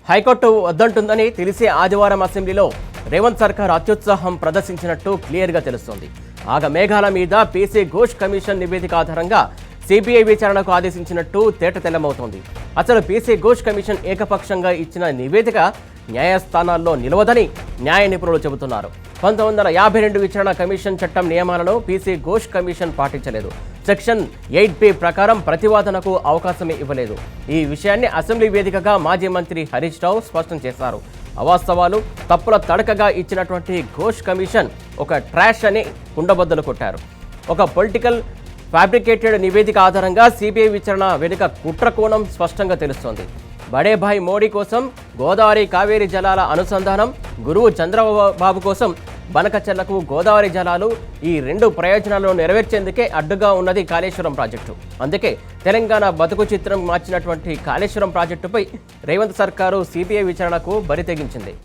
High court వద్దంటుందని తెలిసే ఆదివారం అసెంబ్లీలో రేవంత్ సర్కార్ అత్యుత్సాహం ప్రదర్శించినట్టు క్లియర్గా తెలుస్తోంది. ఆగ మేఘాల మీద పీసీ ఘోష్ కమిషన్ నివేదిక ఆధారంగా సిబిఐ విచారణకు ఆదేశించినట్టు తేటతెల్లమవుతోంది. అసలు పీసీ ఘోష్ కమిషన్ ఏకపక్షంగా ఇచ్చిన నివేదిక న్యాయస్థానాల్లో నిలవదని న్యాయ నిపుణులు చెబుతున్నారు. 1952 విచారణ కమిషన్ చట్టం నియమాలను పీసీ ఘోష్ కమిషన్ పాటించలేదు. సెక్షన్ 8B ప్రకారం ప్రతివాదనకు అవకాశమే ఇవ్వలేదు. ఈ విషయాన్ని అసెంబ్లీ వేదికగా మాజీ మంత్రి హరీష్ రావు స్పష్టం చేశారు. అవాస్తవాలు, తప్పుల తడకగా ఇచ్చినటువంటి ఘోష్ కమిషన్ ఒక ట్రాష్ అని కుండబద్దలు కొట్టారు. ఒక పొలిటికల్ ఫ్యాబ్రికేటెడ్ నివేదిక ఆధారంగా సిబిఐ విచారణ వెనుక కుట్ర కోణం స్పష్టంగా తెలుస్తోంది. బడేభాయ్ మోడీ కోసం గోదావరి కావేరీ జలాల అనుసంధానం, గురువు చంద్రబాబు కోసం బనకచెర్లకు గోదావరి జలాలు, ఈ రెండు ప్రయోజనాలను నెరవేర్చేందుకే అడ్డుగా ఉన్నది కాళేశ్వరం ప్రాజెక్టు. అందుకే తెలంగాణ బతుకు చిత్రం మార్చినటువంటి కాళేశ్వరం ప్రాజెక్టుపై రేవంత్ సర్కారు సిబిఐ విచారణకు బరి తెగించింది.